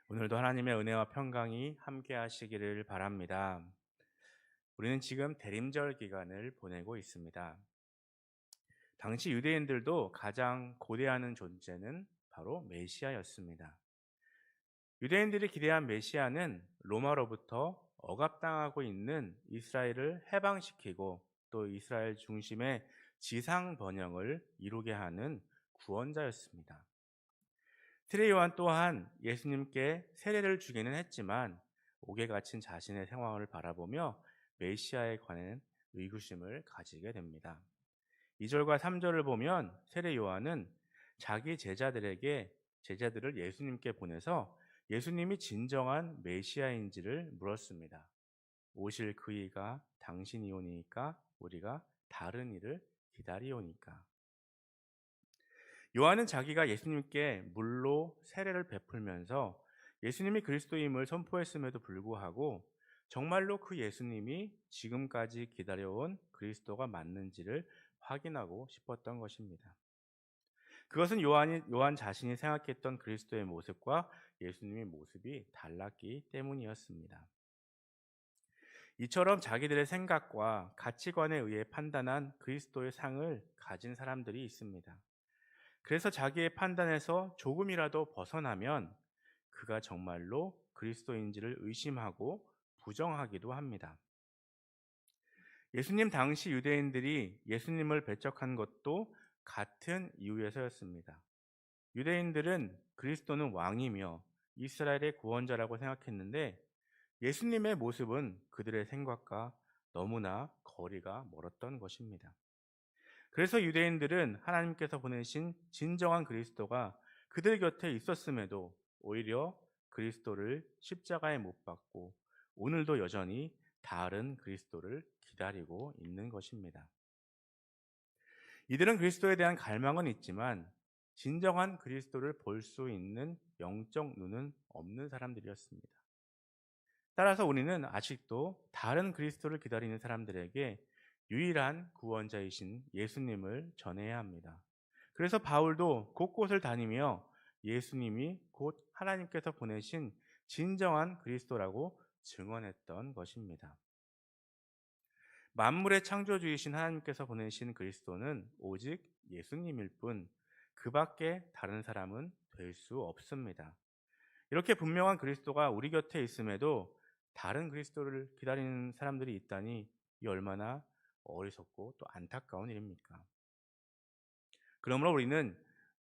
오늘도 하나님의 은혜와 평강이 함께 하시기를 바랍니다. 우리는 지금 대림절 기간을 보내고 있습니다. 당시 유대인들도 가장 고대하는 존재는 바로 메시아였습니다. 유대인들이 기대한 메시아는 로마로부터 억압당하고 있는 이스라엘을 해방시키고 또 이스라엘 중심의 지상 번영을 이루게 하는 구원자였습니다. 스레 요한 또한 예수님께 세례를 주기는 했지만 옥에 갇힌 자신의 상황을 바라보며 메시아에 관한 의구심을 가지게 됩니다. 2절과 3절을 보면 세례 요한은 자기 제자들을 예수님께 보내서 예수님이 진정한 메시아인지를 물었습니다. 오실 그 이가 당신이 오니까 우리가 다른 이를 기다리오니까. 요한은 자기가 예수님께 물로 세례를 베풀면서 예수님이 그리스도임을 선포했음에도 불구하고 정말로 그 예수님이 지금까지 기다려온 그리스도가 맞는지를 확인하고 싶었던 것입니다. 그것은 요한 자신이 생각했던 그리스도의 모습과 예수님의 모습이 달랐기 때문이었습니다. 이처럼 자기들의 생각과 가치관에 의해 판단한 그리스도의 상을 가진 사람들이 있습니다. 그래서 자기의 판단에서 조금이라도 벗어나면 그가 정말로 그리스도인지를 의심하고 부정하기도 합니다. 예수님 당시 유대인들이 예수님을 배척한 것도 같은 이유에서였습니다. 유대인들은 그리스도는 왕이며 이스라엘의 구원자라고 생각했는데 예수님의 모습은 그들의 생각과 너무나 거리가 멀었던 것입니다. 그래서 유대인들은 하나님께서 보내신 진정한 그리스도가 그들 곁에 있었음에도 오히려 그리스도를 십자가에 못 박고 오늘도 여전히 다른 그리스도를 기다리고 있는 것입니다. 이들은 그리스도에 대한 갈망은 있지만 진정한 그리스도를 볼 수 있는 영적 눈은 없는 사람들이었습니다. 따라서 우리는 아직도 다른 그리스도를 기다리는 사람들에게 유일한 구원자이신 예수님을 전해야 합니다. 그래서 바울도 곳곳을 다니며 예수님이 곧 하나님께서 보내신 진정한 그리스도라고 증언했던 것입니다. 만물의 창조주이신 하나님께서 보내신 그리스도는 오직 예수님일 뿐 그 밖에 다른 사람은 될 수 없습니다. 이렇게 분명한 그리스도가 우리 곁에 있음에도 다른 그리스도를 기다리는 사람들이 있다니 이 얼마나 어리석고 또 안타까운 일입니까? 그러므로 우리는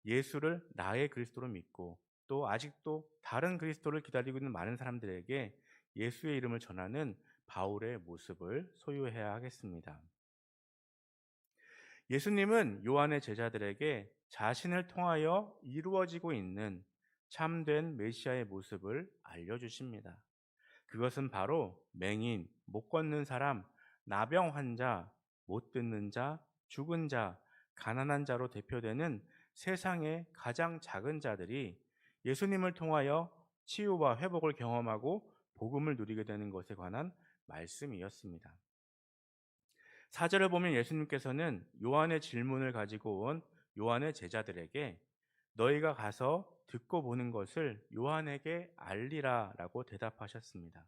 예수를 나의 그리스도로 믿고 또 아직도 다른 그리스도를 기다리고 있는 많은 사람들에게 예수의 이름을 전하는 바울의 모습을 소유해야 하겠습니다. 예수님은 요한의 제자들에게 자신을 통하여 이루어지고 있는 참된 메시아의 모습을 알려주십니다. 그것은 바로 맹인, 못 걷는 사람, 나병 환자, 못 듣는 자, 죽은 자, 가난한 자로 대표되는 세상의 가장 작은 자들이 예수님을 통하여 치유와 회복을 경험하고 복음을 누리게 되는 것에 관한 말씀이었습니다. 4절을 보면 예수님께서는 요한의 질문을 가지고 온 요한의 제자들에게 너희가 가서 듣고 보는 것을 요한에게 알리라라고 대답하셨습니다.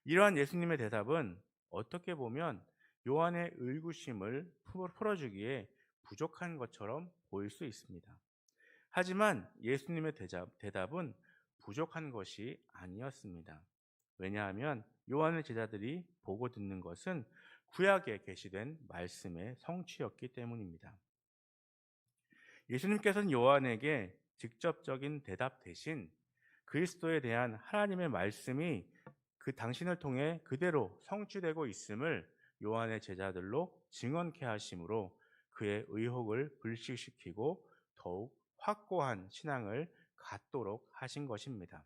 이러한 예수님의 대답은 어떻게 보면 요한의 의구심을 풀어주기에 부족한 것처럼 보일 수 있습니다. 하지만 예수님의 대답은 부족한 것이 아니었습니다. 왜냐하면 요한의 제자들이 보고 듣는 것은 구약에 계시된 말씀의 성취였기 때문입니다. 예수님께서는 요한에게 직접적인 대답 대신 그리스도에 대한 하나님의 말씀이 그 당신을 통해 그대로 성취되고 있음을 요한의 제자들로 증언케 하심으로 그의 의혹을 불식시키고 더욱 확고한 신앙을 갖도록 하신 것입니다.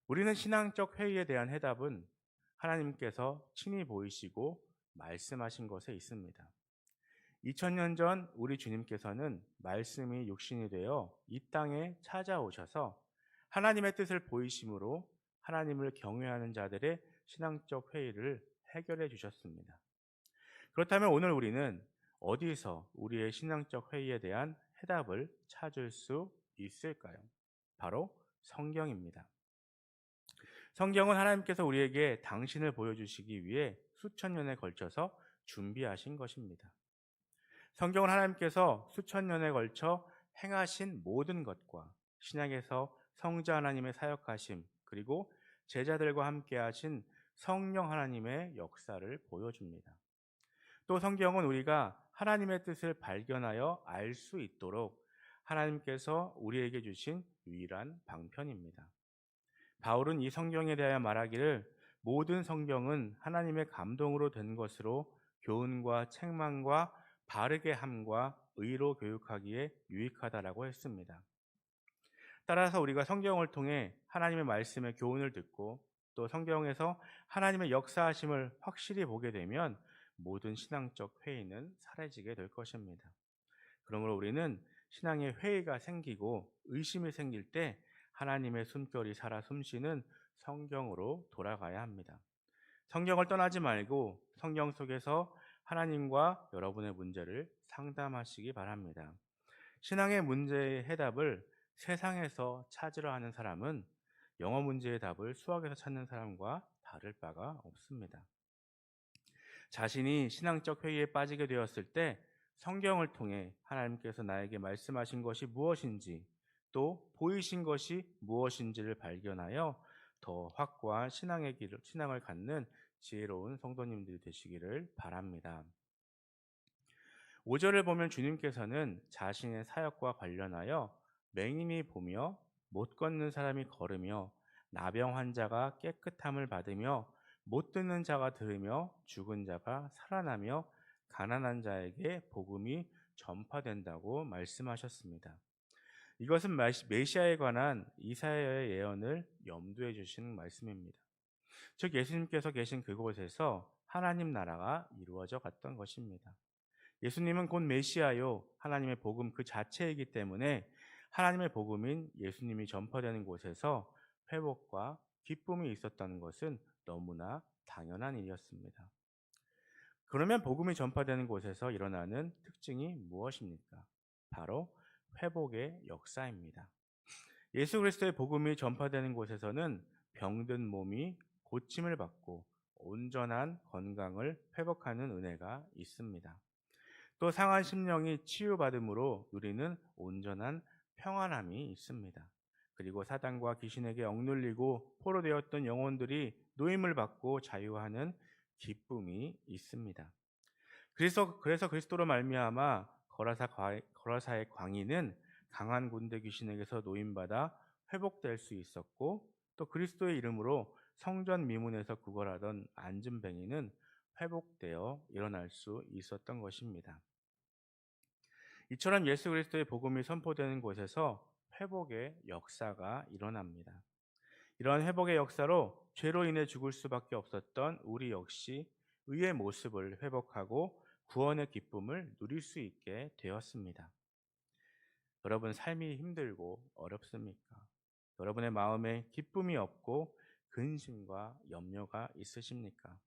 우리는 신앙적 회의에 대한 해답은 하나님께서 친히 보이시고 말씀하신 것에 있습니다. 2000년 전 우리 주님께서는 말씀이 육신이 되어 이 땅에 찾아오셔서 하나님의 뜻을 보이심으로 하나님을 경외하는 자들의 신앙적 회의를 해결해 주셨습니다. 그렇다면 오늘 우리는 어디서 우리의 신앙적 회의에 대한 해답을 찾을 수 있을까요? 바로 성경입니다. 성경은 하나님께서 우리에게 당신을 보여주시기 위해 수천 년에 걸쳐서 준비하신 것입니다. 성경은 하나님께서 수천 년에 걸쳐 행하신 모든 것과 신약에서 성자 하나님의 사역하심, 그리고 제자들과 함께 하신 성령 하나님의 역사를 보여줍니다. 또 성경은 우리가 하나님의 뜻을 발견하여 알 수 있도록 하나님께서 우리에게 주신 유일한 방편입니다. 바울은 이 성경에 대하여 말하기를 모든 성경은 하나님의 감동으로 된 것으로 교훈과 책망과 바르게 함과 의로 교육하기에 유익하다라고 했습니다. 따라서 우리가 성경을 통해 하나님의 말씀의 교훈을 듣고 또 성경에서 하나님의 역사하심을 확실히 보게 되면 모든 신앙적 회의는 사라지게 될 것입니다. 그러므로 우리는 신앙의 회의가 생기고 의심이 생길 때 하나님의 숨결이 살아 숨쉬는 성경으로 돌아가야 합니다. 성경을 떠나지 말고 성경 속에서 하나님과 여러분의 문제를 상담하시기 바랍니다. 신앙의 문제의 해답을 세상에서 찾으려 하는 사람은 영어 문제의 답을 수학에서 찾는 사람과 다를 바가 없습니다. 자신이 신앙적 회의에 빠지게 되었을 때 성경을 통해 하나님께서 나에게 말씀하신 것이 무엇인지 또 보이신 것이 무엇인지를 발견하여 더 확고한 신앙을 갖는 지혜로운 성도님들이 되시기를 바랍니다. 5절을 보면 주님께서는 자신의 사역과 관련하여 맹인이 보며 못 걷는 사람이 걸으며 나병 환자가 깨끗함을 받으며 못 듣는 자가 들으며 죽은 자가 살아나며 가난한 자에게 복음이 전파된다고 말씀하셨습니다. 이것은 메시아에 관한 이사야의 예언을 염두에 주시는 말씀입니다. 즉 예수님께서 계신 그곳에서 하나님 나라가 이루어져 갔던 것입니다. 예수님은 곧 메시아요 하나님의 복음 그 자체이기 때문에 하나님의 복음인 예수님이 전파되는 곳에서 회복과 기쁨이 있었다는 것은 너무나 당연한 일이었습니다. 그러면 복음이 전파되는 곳에서 일어나는 특징이 무엇입니까? 바로 회복의 역사입니다. 예수 그리스도의 복음이 전파되는 곳에서는 병든 몸이 고침을 받고 온전한 건강을 회복하는 은혜가 있습니다. 또 상한 심령이 치유받음으로 누리는 온전한 평안함이 있습니다. 그리고 사단과 귀신에게 억눌리고 포로되었던 영혼들이 노임을 받고 자유하는 기쁨이 있습니다. 그래서 그리스도로 말미암아 거라사의 광인은 강한 군대 귀신에게서 노임받아 회복될 수 있었고 또 그리스도의 이름으로 성전 미문에서 구걸하던 안진뱅이는 회복되어 일어날 수 있었던 것입니다. 이처럼 예수 그리스도의 복음이 선포되는 곳에서 회복의 역사가 일어납니다. 이러한 회복의 역사로 죄로 인해 죽을 수밖에 없었던 우리 역시 의의 모습을 회복하고 구원의 기쁨을 누릴 수 있게 되었습니다. 여러분 삶이 힘들고 어렵습니까? 여러분의 마음에 기쁨이 없고 근심과 염려가 있으십니까?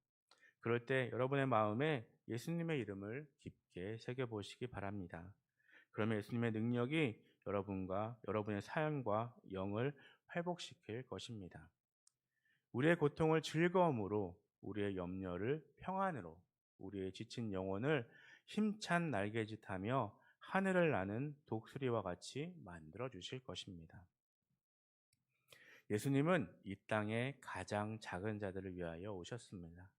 그럴 때 여러분의 마음에 예수님의 이름을 깊게 새겨보시기 바랍니다. 그러면 예수님의 능력이 여러분과 여러분의 사연과 영을 회복시킬 것입니다. 우리의 고통을 즐거움으로, 우리의 염려를 평안으로, 우리의 지친 영혼을 힘찬 날개짓하며 하늘을 나는 독수리와 같이 만들어 주실 것입니다. 예수님은 이 땅의 가장 작은 자들을 위하여 오셨습니다.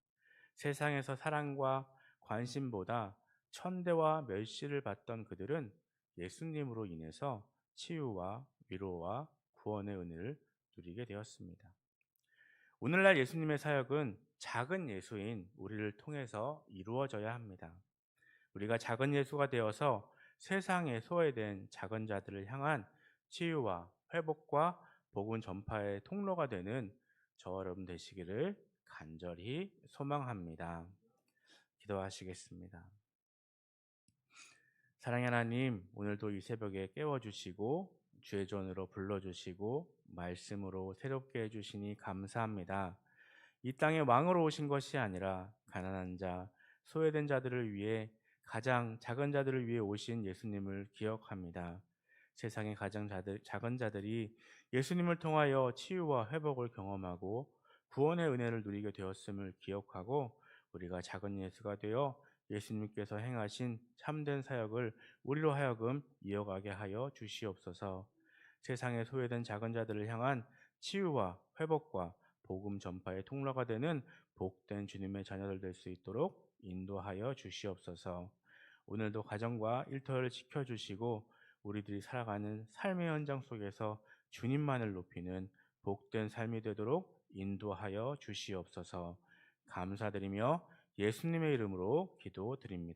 세상에서 사랑과 관심보다 천대와 멸시를 받던 그들은 예수님으로 인해서 치유와 위로와 구원의 은혜를 누리게 되었습니다. 오늘날 예수님의 사역은 작은 예수인 우리를 통해서 이루어져야 합니다. 우리가 작은 예수가 되어서 세상에 소외된 작은 자들을 향한 치유와 회복과 복음 전파의 통로가 되는 저와 여러분 되시기를 간절히 소망합니다. 기도하시겠습니다. 사랑의 하나님, 오늘도 이 새벽에 깨워주시고 주의 전으로 불러주시고 말씀으로 새롭게 해주시니 감사합니다. 이 땅에 왕으로 오신 것이 아니라 가난한 자, 소외된 자들을 위해 가장 작은 자들을 위해 오신 예수님을 기억합니다. 세상의 작은 자들이 예수님을 통하여 치유와 회복을 경험하고 구원의 은혜를 누리게 되었음을 기억하고 우리가 작은 예수가 되어 예수님께서 행하신 참된 사역을 우리로 하여금 이어가게 하여 주시옵소서. 세상에 소외된 작은 자들을 향한 치유와 회복과 복음 전파의 통로가 되는 복된 주님의 자녀들 될 수 있도록 인도하여 주시옵소서. 오늘도 가정과 일터를 지켜주시고 우리들이 살아가는 삶의 현장 속에서 주님만을 높이는 복된 삶이 되도록 인도하여 주시옵소서. 감사드리며 예수님의 이름으로 기도드립니다.